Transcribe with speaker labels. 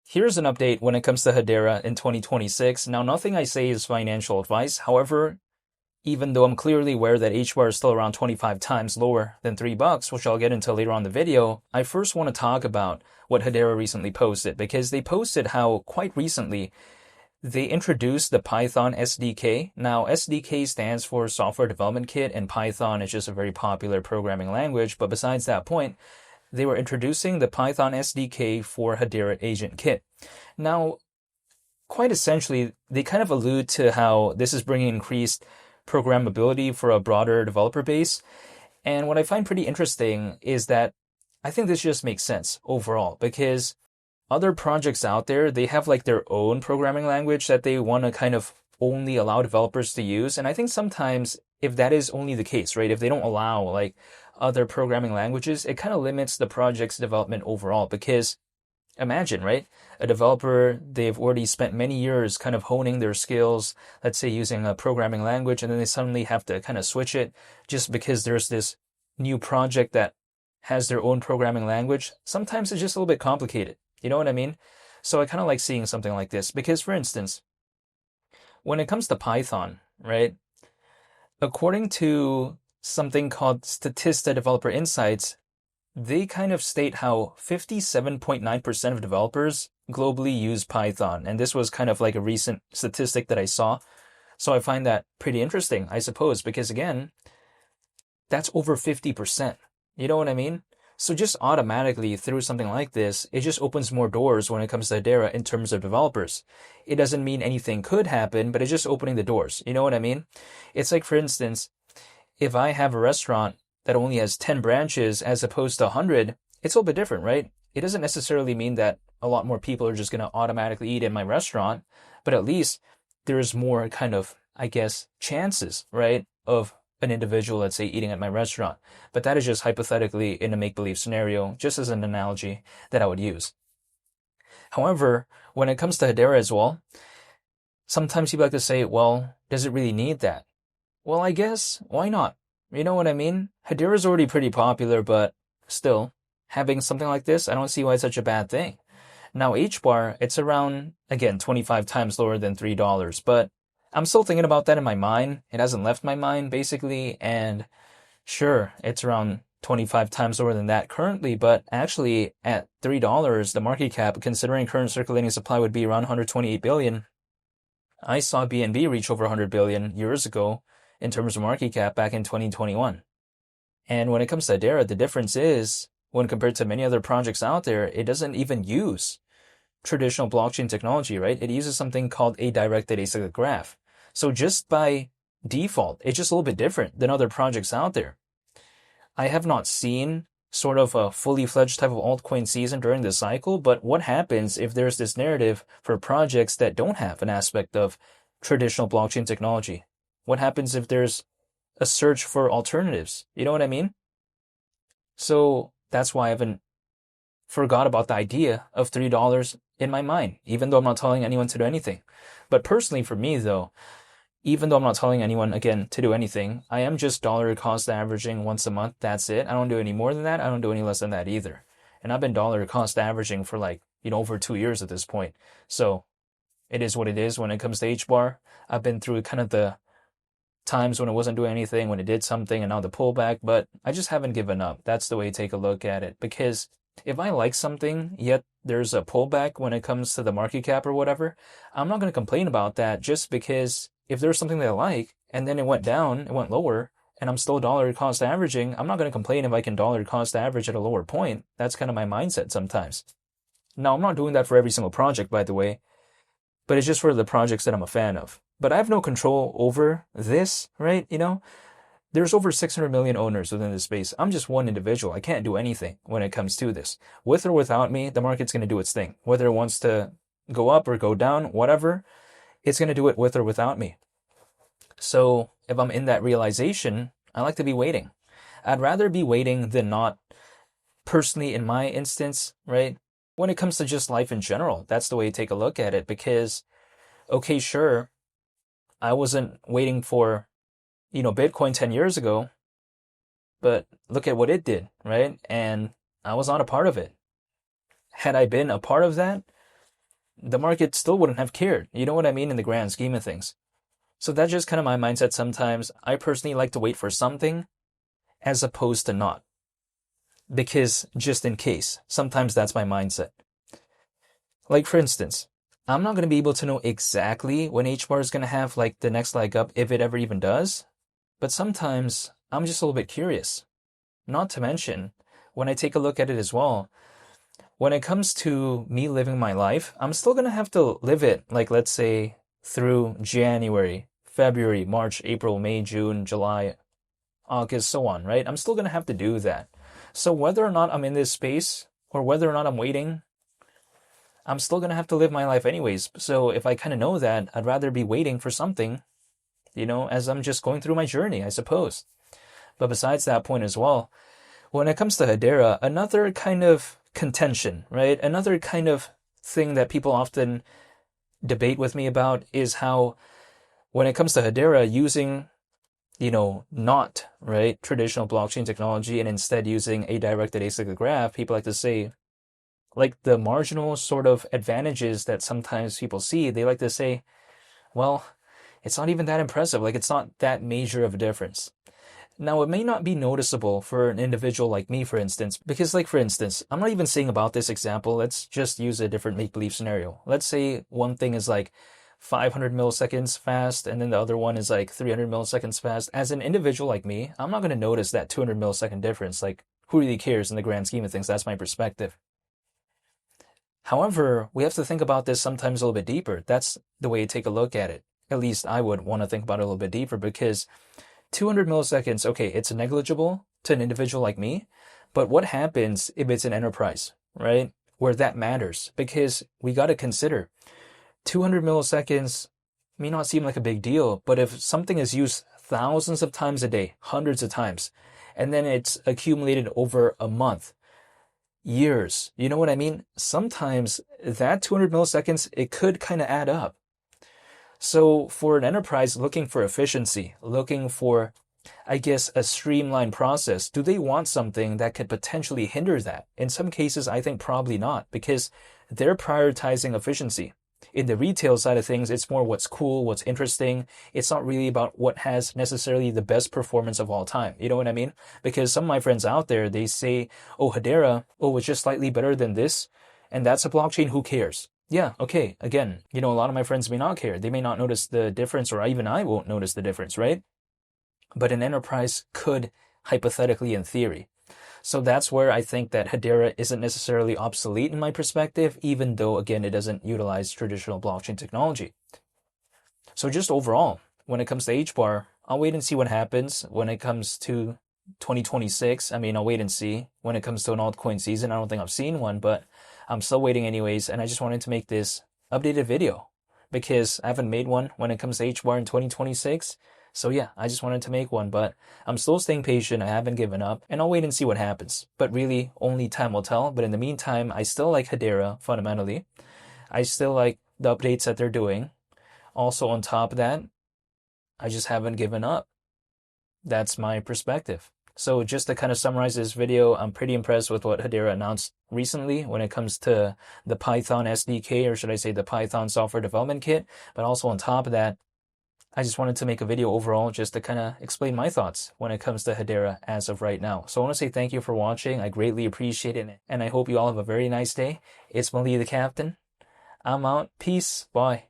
Speaker 1: Here's an update when it comes to Hedera in 2026. Now, nothing I say is financial advice. However, even though I'm clearly aware that HBAR is still around 25 times lower than $3, which I'll get into later on in the video, I first want to talk about what Hedera recently posted, because they posted how quite recently they introduced the Python SDK. Now, SDK stands for Software Development Kit, and Python is just a very popular programming language. But besides that point, they were introducing the Python SDK for Hedera Agent Kit. Now, quite essentially, they kind of allude to how this is bringing increased programmability for a broader developer base. And what I find pretty interesting is that I think this just makes sense overall, because other projects out there, they have like their own programming language that they want to kind of only allow developers to use. And I think sometimes if that is only the case, right, if they don't allow like other programming languages, it kind of limits the project's development overall. Because imagine, right, a developer, they've already spent many years kind of honing their skills, let's say using a programming language, and then they suddenly have to kind of switch it just because there's this new project that has their own programming language. Sometimes it's just a little bit complicated. You know what I mean? So I kind of like seeing something like this because, for instance, when it comes to Python, right, according to something called Statista Developer Insights, they kind of state how 57.9% of developers globally use Python. And this was kind of like a recent statistic that I saw. So I find that pretty interesting, I suppose, because again, that's over 50%. You know what I mean? So just automatically through something like this, it just opens more doors when it comes to Hedera in terms of developers. It doesn't mean anything could happen, but it's just opening the doors. You know what I mean? It's like, for instance, if I have a restaurant that only has 10 branches as opposed to 100, it's a little bit different, right? It doesn't necessarily mean that a lot more people are just going to automatically eat in my restaurant, but at least there's more kind of, I guess, chances, right, of an individual, let's say, eating at my restaurant. But that is just hypothetically in a make-believe scenario, just as an analogy that I would use. However, when it comes to Hedera as well, sometimes people like to say, well, does it really need that? Well, I guess, why not? You know what I mean? Hedera is already pretty popular, but still, having something like this, I don't see why it's such a bad thing. Now, HBAR, it's around, again, 25 times lower than $3, but I'm still thinking about that in my mind. It hasn't left my mind, basically, and sure, it's around 25 times lower than that currently, but actually at $3, the market cap, considering current circulating supply, would be around 128 billion. I saw BNB reach over 100 billion years ago in terms of market cap back in 2021. And when it comes to Hedera, the difference is, when compared to many other projects out there, it doesn't even use traditional blockchain technology, right? It uses something called a directed acyclic graph. So just by default, it's just a little bit different than other projects out there. I have not seen sort of a fully fledged type of altcoin season during this cycle, but what happens if there's this narrative for projects that don't have an aspect of traditional blockchain technology? What happens if there's a search for alternatives? You know what I mean? So that's why I haven't forgot about the idea of $3 in my mind, even though I'm not telling anyone to do anything. But personally for me though, even though I'm not telling anyone, again, to do anything, I am just dollar cost averaging once a month. That's it. I don't do any more than that. I don't do any less than that either. And I've been dollar cost averaging for like, over 2 years at this point. So it is what it is when it comes to HBAR. I've been through kind of the times when it wasn't doing anything, when it did something, and now the pullback, but I just haven't given up. That's the way to take a look at it. Because if I like something, yet there's a pullback when it comes to the market cap or whatever, I'm not going to complain about that, just because if there's something that I like and then it went down, it went lower, and I'm still dollar cost averaging, I'm not going to complain if I can dollar cost average at a lower point. That's kind of my mindset sometimes. Now, I'm not doing that for every single project, by the way, but it's just for the projects that I'm a fan of. But I have no control over this, right? There's over 600 million owners within this space. I'm just one individual. I can't do anything when it comes to this. With or without me, the market's going to do its thing. Whether it wants to go up or go down, whatever, it's going to do it with or without me. So if I'm in that realization, I like to be waiting. I'd rather be waiting than not. Personally, in my instance, right? When it comes to just life in general, that's the way to take a look at it. Because, okay, sure, I wasn't waiting for, Bitcoin 10 years ago, but look at what it did, right? And I was not a part of it. Had I been a part of that, the market still wouldn't have cared. You know what I mean? In the grand scheme of things. So that's just kind of my mindset sometimes. I personally like to wait for something as opposed to not. Because just in case, sometimes that's my mindset. Like for instance, I'm not going to be able to know exactly when HBAR is going to have like the next leg up, if it ever even does. But sometimes I'm just a little bit curious. Not to mention, when I take a look at it as well, when it comes to me living my life, I'm still going to have to live it, like let's say through January, February, March, April, May, June, July, August, so on, right? I'm still going to have to do that. So whether or not I'm in this space or whether or not I'm waiting, I'm still going to have to live my life anyways. So if I kind of know that, I'd rather be waiting for something, as I'm just going through my journey, I suppose. But besides that point as well, when it comes to Hedera, another kind of contention, right? Another kind of thing that people often debate with me about is how when it comes to Hedera using, not, right, traditional blockchain technology and instead using a directed acyclic graph, people like to say, like the marginal sort of advantages that sometimes people see, they like to say, well, it's not even that impressive. Like it's not that major of a difference. Now, it may not be noticeable for an individual like me, for instance, because for instance, I'm not even saying about this example. Let's just use a different make-believe scenario. Let's say one thing is like 500 milliseconds fast, and then the other one is like 300 milliseconds fast. As an individual like me, I'm not going to notice that 200 millisecond difference. Like, who really cares in the grand scheme of things? That's my perspective. However, we have to think about this sometimes a little bit deeper. That's the way to take a look at it. At least I would want to think about it a little bit deeper because 200 milliseconds, okay, it's negligible to an individual like me, but what happens if it's an enterprise, right? Where that matters, because we got to consider 200 milliseconds may not seem like a big deal, but if something is used thousands of times a day, hundreds of times, and then it's accumulated over a month, years, you know what I mean? Sometimes that 200 milliseconds, it could kind of add up. So for an enterprise looking for efficiency, looking for, I guess, a streamlined process, do they want something that could potentially hinder that? In some cases, I think probably not, because they're prioritizing efficiency. In the retail side of things, it's more what's cool, what's interesting. It's not really about what has necessarily the best performance of all time. You know what I mean? Because some of my friends out there, they say, oh, Hedera, oh, it's just slightly better than this. And that's a blockchain, who cares? Yeah, okay, again, a lot of my friends may not care. They may not notice the difference, or even I won't notice the difference, right? But an enterprise could, hypothetically, in theory. So that's where I think that Hedera isn't necessarily obsolete in my perspective, even though, again, it doesn't utilize traditional blockchain technology. So just overall, when it comes to HBAR, I'll wait and see what happens. When it comes to 2026, I'll wait and see. When it comes to an altcoin season, I don't think I've seen one, but I'm still waiting anyways, and I just wanted to make this updated video because I haven't made one when it comes to HBAR in 2026. So yeah, I just wanted to make one, but I'm still staying patient. I haven't given up, and I'll wait and see what happens. But really, only time will tell. But in the meantime, I still like Hedera fundamentally. I still like the updates that they're doing. Also, on top of that, I just haven't given up. That's my perspective. So just to kind of summarize this video, I'm pretty impressed with what Hedera announced recently when it comes to the Python SDK, or should I say the Python software development kit. But also on top of that, I just wanted to make a video overall just to kind of explain my thoughts when it comes to Hedera as of right now. So I want to say thank you for watching. I greatly appreciate it, and I hope you all have a very nice day. It's Mali the Captain. I'm out. Peace. Bye.